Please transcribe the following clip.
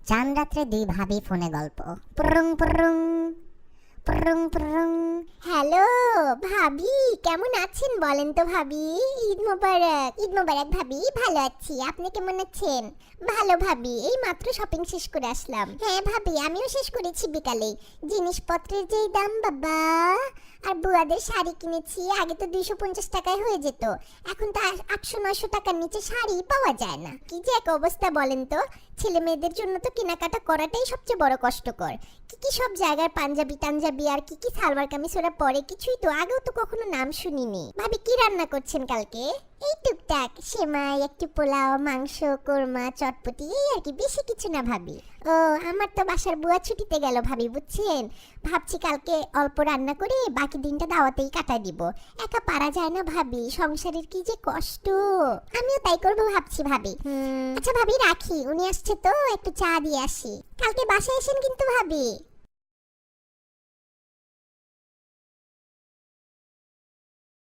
চান রাত্রে দুই ভাবি ফোনে গল্প। পুরুং পুরুং পুরুং পুরুং। হ্যালো ভাবি, কেমন আছেন বলেন তো ভাবি? ঈদ মোবারক। ঈদ মোবারক ভাবি, ভালো আছি, আপনি কেমন আছেন? ভালো ভাবি, এই মাত্র শপিং শেষ করে আসলাম। হ্যাঁ ভাবি, আমিও শেষ করেছি বিকালে। জিনিসপত্রের যেই দাম বাবা! আর বুয়াদের শাড়ি কিনেছি, আগে তো 250 টাকায় হয়ে যেত, এখন তো 800-900 টাকার নিচে শাড়ি পাওয়া যায় না। কি যে এক অবস্থা বলেন তো। ছেলে মেয়েদের জন্য তো কেনাকাটা করাটাই সবচেয়ে বড় কষ্টকর। কি কি সব জায়গার পাঞ্জাবি টাঞ্জাবি আর কি কি সালোয়ার কামিজ ওরা পরে, কিছুই তো আগেও তো কখনো নাম শুনিনি। ভাবি কি রান্না করছেন কালকে? এই টুকটাক সেমাই, একটু পোলাও, মাংস, কোরমা, চটপটি, এই আর কি, বেশি কিছু না ভাবি। ও, আমার তো বাসার বুয়া ছুটিতে গেল ভাবি, বুঝছেন? ভাবছি কালকে অল্প রান্না করে বাকি দিনটা দাওয়াতেই কাটাই দিব। একা পারা যায় না ভাবি, সংসারের কি যে কষ্ট। আমিও তাই করবো ভাবছি ভাবি। আচ্ছা ভাবি রাখি, উনি আসছে তো, একটু চা দিয়ে আসি। কালকে বাসায় এসেন কিন্তু ভাবি।